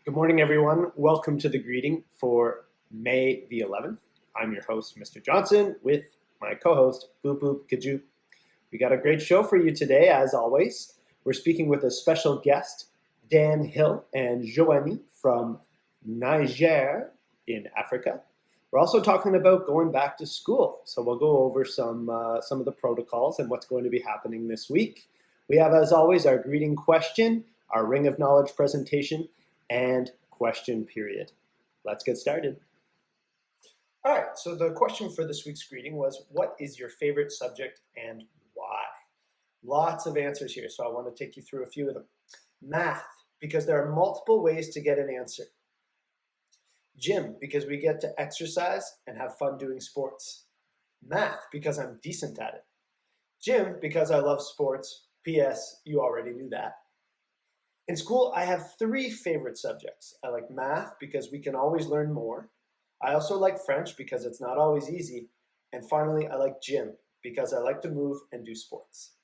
Good morning, everyone. Welcome to the greeting for May the 11th. I'm your host, Mr. Johnson, with my co-host, Boop Boop Kajou. We got a great show for you today, as always. We're speaking with a special guest, Dan Hill and Joanie from Niger in Africa. We're also talking about going back to school, so we'll go over some of the protocols and what's going to be happening this week. We have, as always, our greeting question, our Ring of Knowledge presentation, and question period. Let's get started. All right, so the question for this week's greeting was, what is your favorite subject and why? Lots of answers here, so I want to take you through a few of them. Math, because there are multiple ways to get an answer. Gym, because we get to exercise and have fun doing sports. Math, because I'm decent at it. Gym, because I love sports. P.S. You already knew that. In school, I have three favorite subjects. I like math because we can always learn more. I also like French because it's not always easy. And finally, I like gym because I like to move and do sports.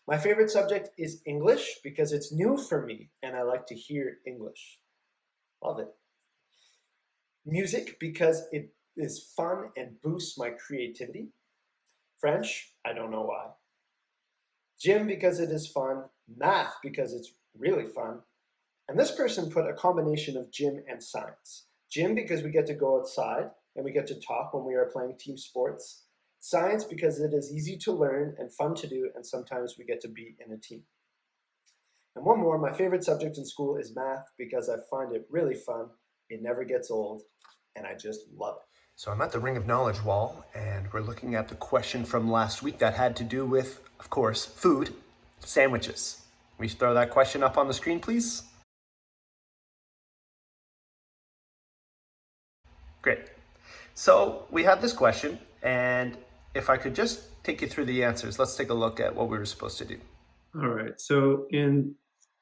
My favorite subject is English because it's new for me and I like to hear English. Love it. Music because it is fun and boosts my creativity. French, I don't know why. Gym because it is fun. Math because it's really fun. And this person put a combination of gym and science. Gym because we get to go outside and we get to talk when we are playing team sports. Science because it is easy to learn and fun to do, and sometimes we get to be in a team. And one more, my favorite subject in school is math because I find it really fun. It never gets old, and I just love it. So I'm at the Ring of Knowledge wall, and we're looking at the question from last week that had to do with, of course, food, sandwiches. We throw that question up on the screen, please. Great. So we have this question, and if I could just take you through the answers, let's take a look at what we were supposed to do. All right. So in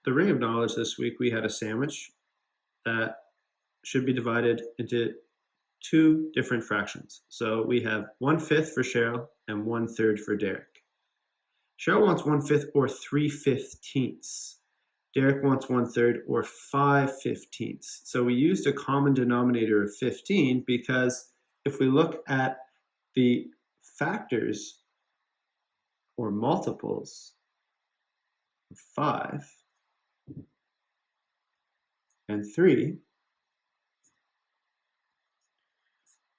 the Ring of Knowledge this week, we had a sandwich that should be divided into two different fractions. So we have 1/5 for Cheryl and 1/3 for Derek. Cheryl wants 1/5 or 3/15. Derek wants 1/3 or 5/15. So we used a common denominator of 15 because if we look at the factors or multiples of 5 and 3,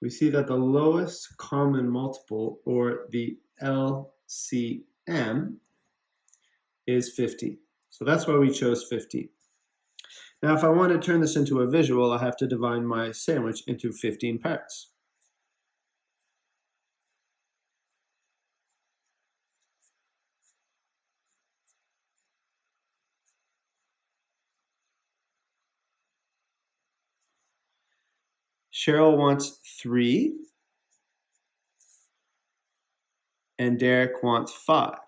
we see that the lowest common multiple, or the LCM, is 50. So that's why we chose 50. Now, if I want to turn this into a visual, I have to divide my sandwich into 15 parts. Cheryl wants 3, and Derek wants 5.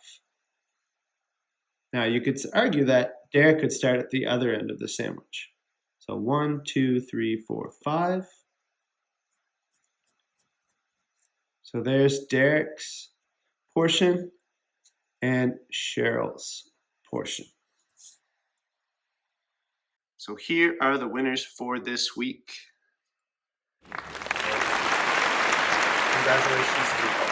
Now, you could argue that Derek could start at the other end of the sandwich. So 1, 2, 3, 4, 5. So there's Derek's portion and Cheryl's portion. So here are the winners for this week. Congratulations to all.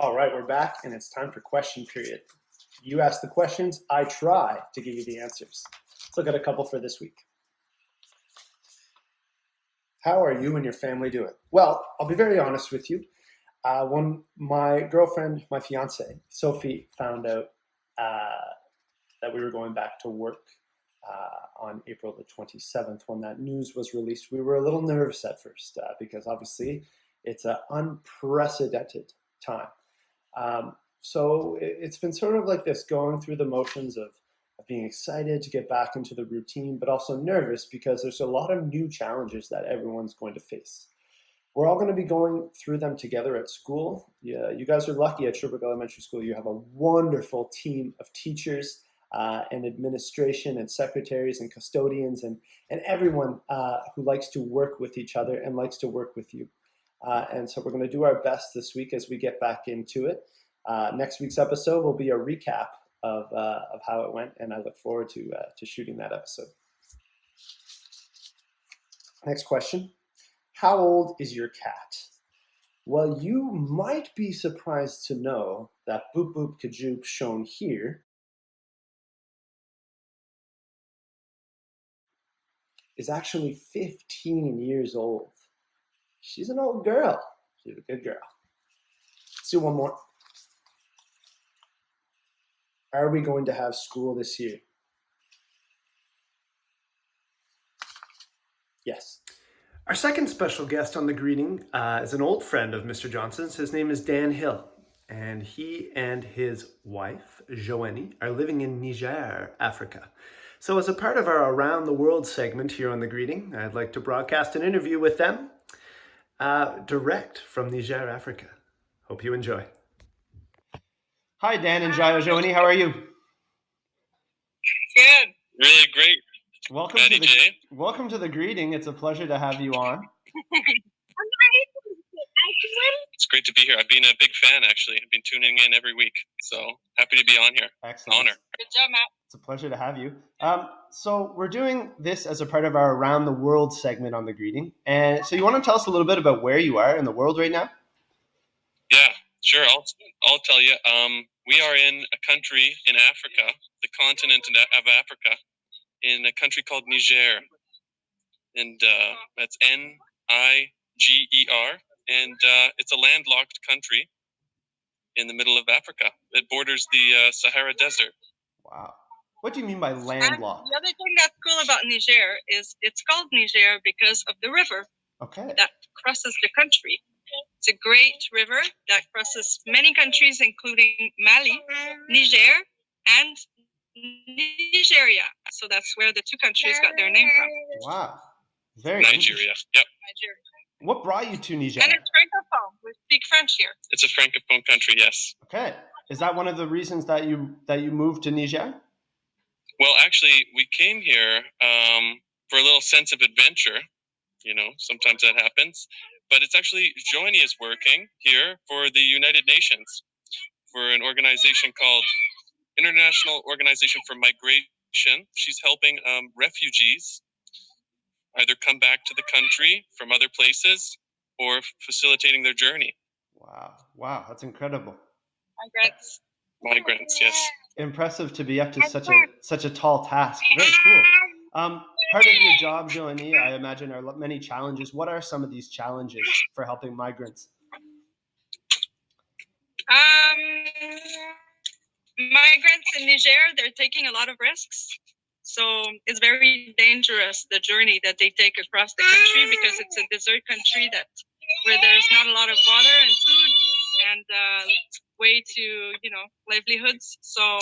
All right, we're back, and it's time for question period. You ask the questions, I try to give you the answers. Let's look at a couple for this week. How are you and your family doing? Well, I'll be very honest with you. When my girlfriend, my fiance, Sophie, found out that we were going back to work on April the 27th, when that news was released, we were a little nervous at first because obviously it's an unprecedented time. So it's been sort of like this, going through the motions of being excited to get back into the routine, but also nervous because there's a lot of new challenges that everyone's going to face. We're all going to be going through them together at school. Yeah, you guys are lucky at Sherbrooke Elementary School. You have a wonderful team of teachers and administration and secretaries and custodians and everyone who likes to work with each other and likes to work with you. And so we're going to do our best this week as we get back into it. Next week's episode will be a recap of how it went, and I look forward to shooting that episode. Next question. How old is your cat? Well, you might be surprised to know that Boop Boop Kajoop, shown here, is actually 15 years old. She's an old girl. She's a good girl. Let's do one more. Are we going to have school this year? Yes. Our second special guest on the greeting is an old friend of Mr. Johnson's. His name is Dan Hill, and he and his wife, Joanie, are living in Niger, Africa. So as a part of our Around the World segment here on the greeting, I'd like to broadcast an interview with them direct from Niger, Africa. Hope you enjoy. Hi, Dan and Joanie. How are you? Good. Really great. Welcome to the greeting. It's a pleasure to have you on. It's great to be here. I've been a big fan, actually. I've been tuning in every week. So happy to be on here. Excellent. Honor. Good job, Matt. It's a pleasure to have you. So we're doing this as a part of our Around the World segment on the greeting. And so you want to tell us a little bit about where you are in the world right now? Yeah, sure. I'll tell you. We are in a country in Africa, the continent of Africa, in a country called Niger. And that's Niger. And it's a landlocked country in the middle of Africa. It borders the Sahara Desert. Wow. What do you mean by landlocked? And the other thing that's cool about Niger is it's called Niger because of the river that crosses the country. It's a great river that crosses many countries, including Mali, Niger, and Nigeria. So that's where the two countries got their name from. Wow. Very Nigeria. Yep. Nigeria. What brought you to Niger? And it's Francophone. We speak French here. It's a Francophone country, yes. Okay. Is that one of the reasons that you moved to Niger? Well, actually, we came here for a little sense of adventure. You know, sometimes that happens. But it's actually, Joanie is working here for the United Nations for an organization called International Organization for Migration. She's helping refugees either come back to the country from other places or facilitating their journey. Wow, that's incredible. Migrants, yes. Impressive to be up to such a tall task. Very cool. Part of your job, Joanie, I imagine, are many challenges. What are some of these challenges for helping migrants? Migrants in Niger, they're taking a lot of risks. So it's very dangerous, the journey that they take across the country, because it's a desert country where there's not a lot of water and food and way to, livelihoods. So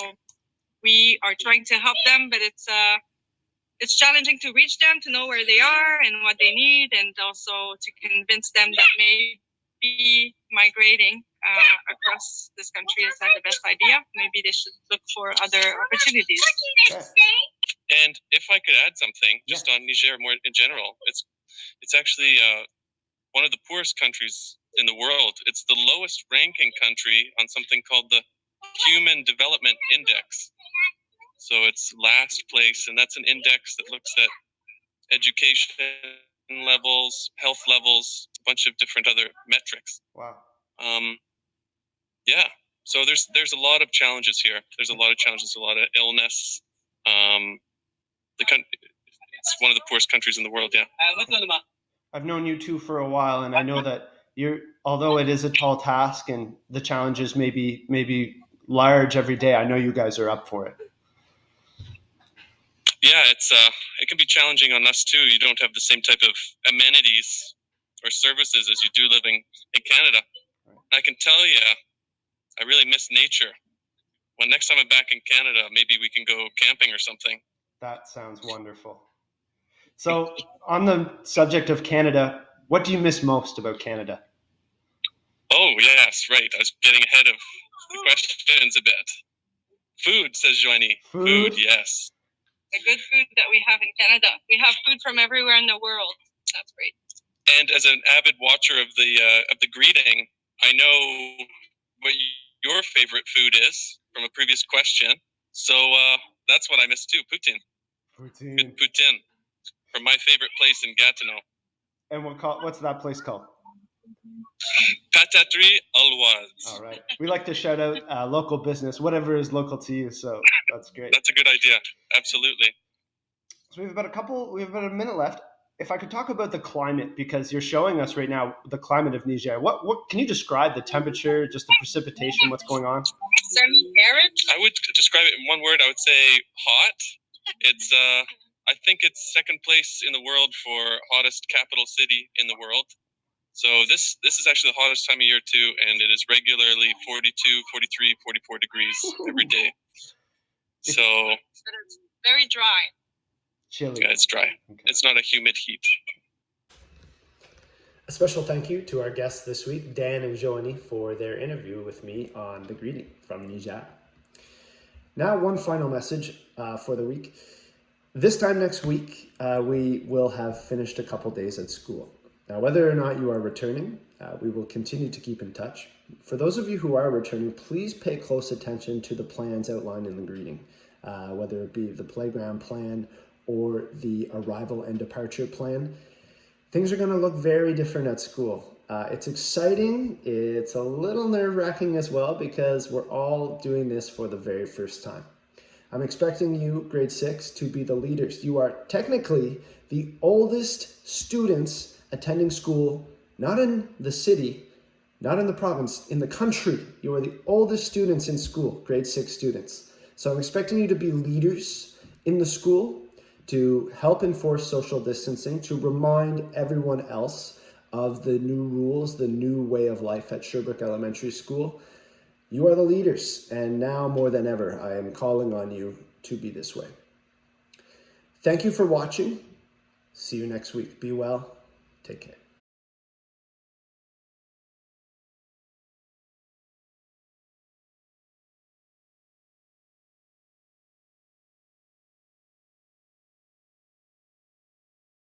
we are trying to help them, but it's challenging to reach them, to know where they are and what they need, and also to convince them that maybe migrating across this country is not the best idea. Maybe they should look for other opportunities. Yeah. And if I could add something just on Niger more in general, it's actually one of the poorest countries in the world. It's the lowest ranking country on something called the Human Development Index. So it's last place, and that's an index that looks at education levels, health levels, a bunch of different other metrics. Wow. Yeah. So there's a lot of challenges here. There's a lot of challenges, a lot of illness. It's one of the poorest countries in the world. Yeah. I've known you two for a while, and I know that although it is a tall task and the challenges may be large every day, I know you guys are up for it. Yeah, it can be challenging on us too. You don't have the same type of amenities or services as you do living in Canada. I can tell you, I really miss nature. When next time I'm back in Canada, maybe we can go camping or something. That sounds wonderful. So, on the subject of Canada, what do you miss most about Canada? Oh, yes, right. I was getting ahead of the questions a bit. Food, says Joanie. Food, yes. The good food that we have in Canada. We have food from everywhere in the world. That's great. And as an avid watcher of the greeting, I know what your favorite food is from a previous question. So that's what I missed too. Poutine. Good poutine from my favorite place in Gatineau. And what's that place called? Patatterie Alloise. All right. We like to shout out local business, whatever is local to you. So that's great. That's a good idea. Absolutely. So we have about a minute left. If I could talk about the climate, because you're showing us right now the climate of Niger. What can you describe the temperature, just the precipitation, what's going on? Semi-arid. I would describe it in one word. I would say hot. It's I think it's second place in the world for hottest capital city in the world. So this is actually the hottest time of year too, and it is regularly 42, 43, 44 degrees every day. So But it's very dry. Chilly. yeah, it's dry. Okay. It's not a humid heat. A special thank you to our guests this week, Dan and Joanie, for their interview with me on The Greeting from Niger. Now, one final message for the week. This time next week, we will have finished a couple days at school. Now, whether or not you are returning, we will continue to keep in touch. For those of you who are returning, please pay close attention to the plans outlined in the greeting, whether it be the playground plan or the arrival and departure plan. Things are going to look very different at school. It's exciting. It's a little nerve-wracking as well because we're all doing this for the very first time. I'm expecting you, grade 6, to be the leaders. You are technically the oldest students attending school, not in the city, not in the province, in the country. You are the oldest students in school, grade 6 students. So I'm expecting you to be leaders in the school, to help enforce social distancing, to remind everyone else of the new rules, the new way of life at Sherbrooke Elementary School. You are the leaders, and now more than ever, I am calling on you to be this way. Thank you for watching. See you next week. Be well. Take care.